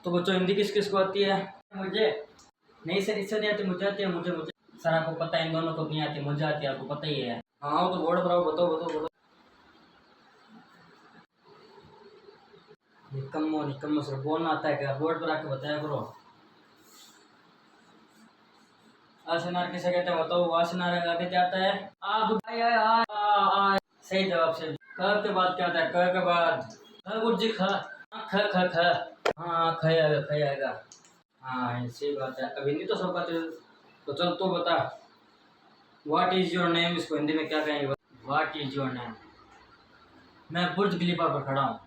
तो बच्चों हिंदी किस किस को आती है? मुझे नहीं सर, इससे नहीं आती, मुझे आती है। मुझे मुझे सर आपको पता है इन दोनों को नहीं आती, मुझे आती है, आपको पता ही है। हाँ तो बोर्ड पर आओ, बताओ बताओ बताओ। निकम्मो निकम्मो सर बोलना आता है क्या? बोर्ड पर आके बताया करो। आसनार किसे कहते हैं बताओ? आसनार आगे क्या आता है? आ गुड आ। सही जवाब से क के बाद क्या आता है? क के बाद ख गुड जी ख। ख ख ख। हाँ ख आएगा, ख आएगा। हाँ सही बात है। अब हिंदी तो सब बात है, तो चल तो बता। व्हाट इज योर नेम, इसको हिंदी में क्या कहेंगे? What is your name? मैं बुर्ज खलीफा पर खड़ा हूँ।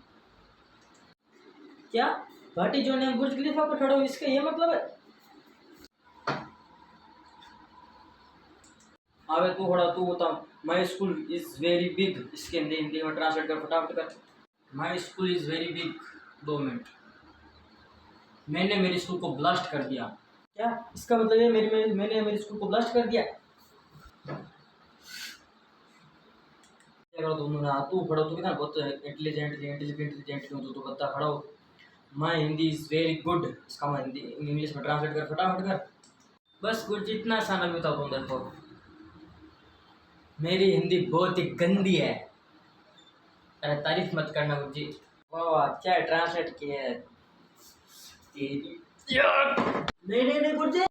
क्या? व्हाट इज योर नेम बुर्ज खलीफा पर खड़ा हूँ, इसका ये मतलब है? अबे तू खड़ा, तू बता। My school is very big, इसके हिंदी हिंदी में ट्रांसलेट कर, फटाफट कर। My school is very big. 2 minute. मैंने मेरे स्कूल को ब्लास्ट कर दिया। क्या इसका मतलब? ये मैंने मेरे स्कूल को ब्लास्ट कर दिया। तुम ना, तू खड़ो, तू कितना बहुत इंटेलिजेंट इंटेलिजेंट क्यों तू बता खड़ा हो। माई हिंदी इज वेरी गुड, इसका मैं हिंदी इंग्लिश में ट्रांसलेट कर, फटाफट कर। बस कुछ इतना आसान भी था तुम देखो। मेरी हिंदी बहुत ही गंदी है। अरे तारीफ मत करना गुरुजी। वाह वाह, क्या ट्रांसलेट किया है तेरी। नहीं नहीं नहीं गुरुजी।